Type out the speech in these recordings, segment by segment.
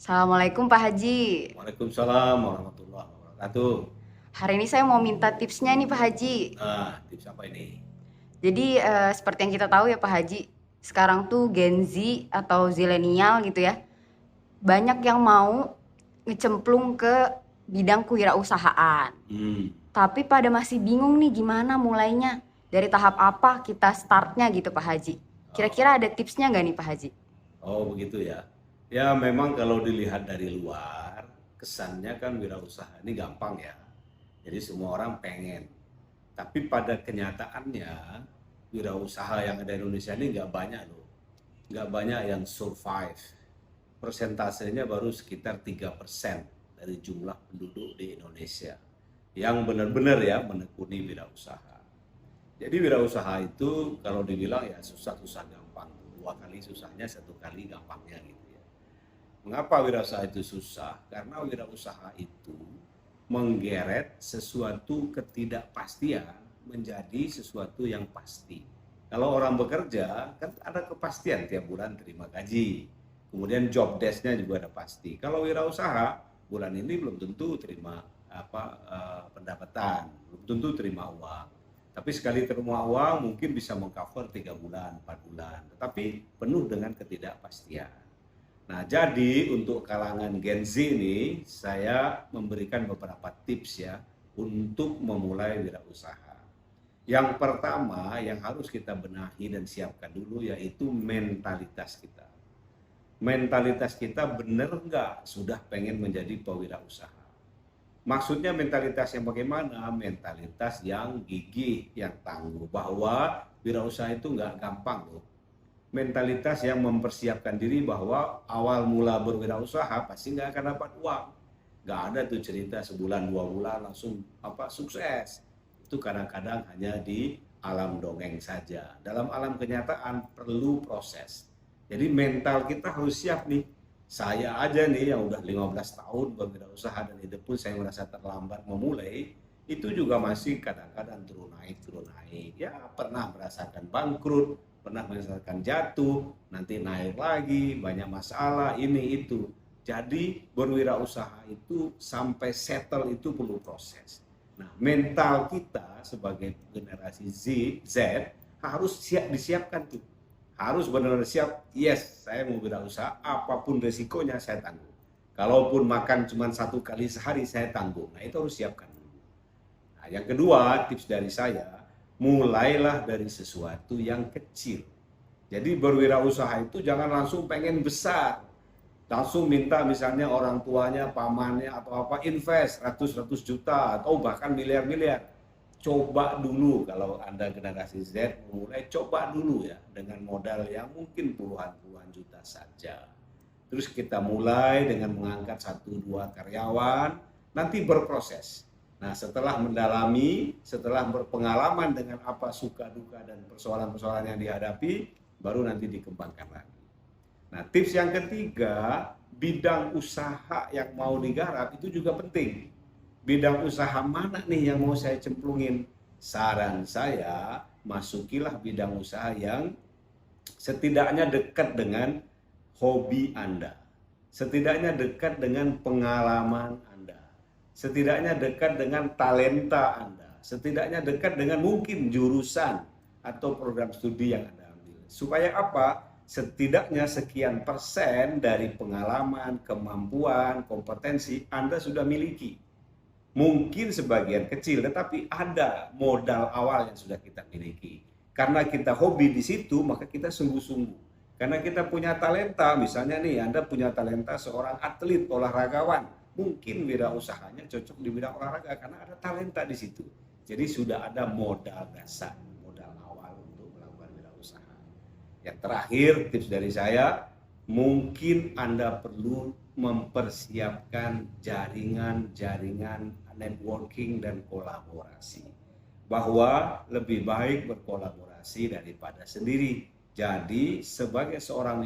Assalamualaikum Pak Haji. Waalaikumsalam warahmatullahi wabarakatuh. Hari ini saya mau minta tipsnya nih Pak Haji. Nah, tips apa ini? Jadi seperti yang kita tahu ya Pak Haji, sekarang tuh Gen Z atau Zilenial gitu ya, banyak yang mau ngecemplung ke bidang kewirausahaan. Hmm. Tapi pada masih bingung nih gimana mulainya, dari tahap apa kita startnya gitu Pak Haji. Kira-kira ada tipsnya nggak nih Pak Haji? Oh, begitu ya. Ya, memang kalau dilihat dari luar, kesannya kan wirausaha ini gampang ya. Jadi semua orang pengen. Tapi pada kenyataannya, wirausaha yang ada di Indonesia ini nggak banyak loh. Nggak banyak yang survive. Persentasenya baru sekitar 3% dari jumlah penduduk di Indonesia yang benar-benar ya menekuni wirausaha. Jadi wirausaha itu kalau dibilang ya susah-susah gampang. Dua kali susahnya, satu kali gampangnya gitu ya. Mengapa wirausaha itu susah? Karena wirausaha itu menggeret sesuatu ketidakpastian menjadi sesuatu yang pasti. Kalau orang bekerja kan ada kepastian tiap bulan terima gaji. Kemudian job desk-nya juga ada pasti. Kalau wirausaha bulan ini belum tentu terima pendapatan, belum tentu terima uang. Tapi sekali terima uang mungkin bisa mengcover 3 bulan, 4 bulan. Tetapi penuh dengan ketidakpastian. Nah, jadi untuk kalangan Gen Z ini, saya memberikan beberapa tips ya untuk memulai wirausaha. Yang pertama yang harus kita benahi dan siapkan dulu yaitu mentalitas kita. Mentalitas kita benar nggak sudah pengen menjadi pewirausaha? Maksudnya mentalitas yang bagaimana? Mentalitas yang gigih, yang tangguh. Bahwa wirausaha itu nggak gampang loh. Mentalitas yang mempersiapkan diri bahwa awal mula berwirausaha pasti nggak akan dapat uang. Nggak ada tuh cerita sebulan, 2 bulan langsung sukses. Itu kadang-kadang hanya di alam dongeng saja. Dalam alam kenyataan perlu proses. Jadi mental kita harus siap nih. Saya aja nih yang udah 15 tahun berwirausaha dan itu pun saya merasa terlambat memulai, itu juga masih kadang-kadang turun naik. Ya pernah merasakan bangkrut, pernah merasakan jatuh, nanti naik lagi, banyak masalah, ini itu. Jadi berwirausaha itu sampai settle itu perlu proses. Nah, mental kita sebagai generasi Z harus disiapkan tuh, harus benar-benar siap. Yes, saya mau wirausaha, apapun resikonya saya tanggung. Kalaupun makan cuma 1 kali sehari saya tanggung. Nah, itu harus siapkan. Nah, yang kedua tips dari saya, mulailah dari sesuatu yang kecil. Jadi berwirausaha itu jangan langsung pengen besar, langsung minta misalnya orang tuanya, pamannya atau apa invest ratus-ratus juta atau bahkan miliar-miliar. Coba dulu kalau Anda generasi Z mulai, coba dulu ya dengan modal yang mungkin puluhan juta saja. Terus kita mulai dengan mengangkat 1-2 karyawan, nanti berproses. Nah, setelah mendalami, setelah berpengalaman dengan apa suka duka dan persoalan-persoalan yang dihadapi, baru nanti dikembangkan lagi. Nah, tips yang ketiga, bidang usaha yang mau digarap itu juga penting. Bidang usaha mana nih yang mau saya cemplungin? Saran saya, masukilah bidang usaha yang setidaknya dekat dengan hobi Anda. Setidaknya dekat dengan pengalaman Anda. Setidaknya dekat dengan talenta Anda. Setidaknya dekat dengan mungkin jurusan atau program studi yang Anda ambil. Supaya apa? Setidaknya sekian persen dari pengalaman, kemampuan, kompetensi Anda sudah miliki. Mungkin sebagian kecil, tetapi ada modal awal yang sudah kita miliki. Karena kita hobi di situ, maka kita sungguh-sungguh. Karena kita punya talenta, misalnya nih, Anda punya talenta seorang atlet, olahragawan. Mungkin wirausahanya cocok di bidang olahraga, karena ada talenta di situ. Jadi sudah ada modal dasar, modal awal untuk melakukan wirausaha. Yang terakhir, tips dari saya, mungkin Anda perlu mempersiapkan jaringan networking dan kolaborasi. Bahwa lebih baik berkolaborasi daripada sendiri. Jadi sebagai seorang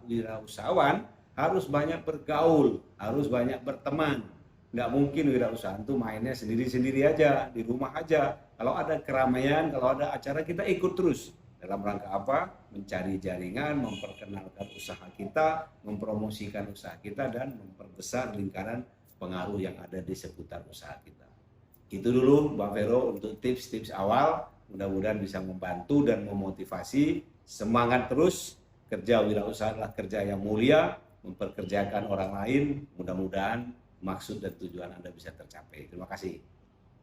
wirausahawan harus banyak bergaul, harus banyak berteman. Nggak mungkin wirausaha itu mainnya sendiri-sendiri aja, di rumah aja. Kalau ada keramaian, kalau ada acara kita ikut terus. Dalam rangka apa? Mencari jaringan, memperkenalkan usaha kita, mempromosikan usaha kita, dan memperbesar lingkaran pengaruh yang ada di seputar usaha kita. Itu dulu Mbak Vero untuk tips-tips awal, mudah-mudahan bisa membantu dan memotivasi. Semangat terus, kerja wirausaha adalah kerja yang mulia, memperkerjakan orang lain, mudah-mudahan maksud dan tujuan Anda bisa tercapai. Terima kasih.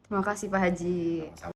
Terima kasih Pak Haji. Sama-sama.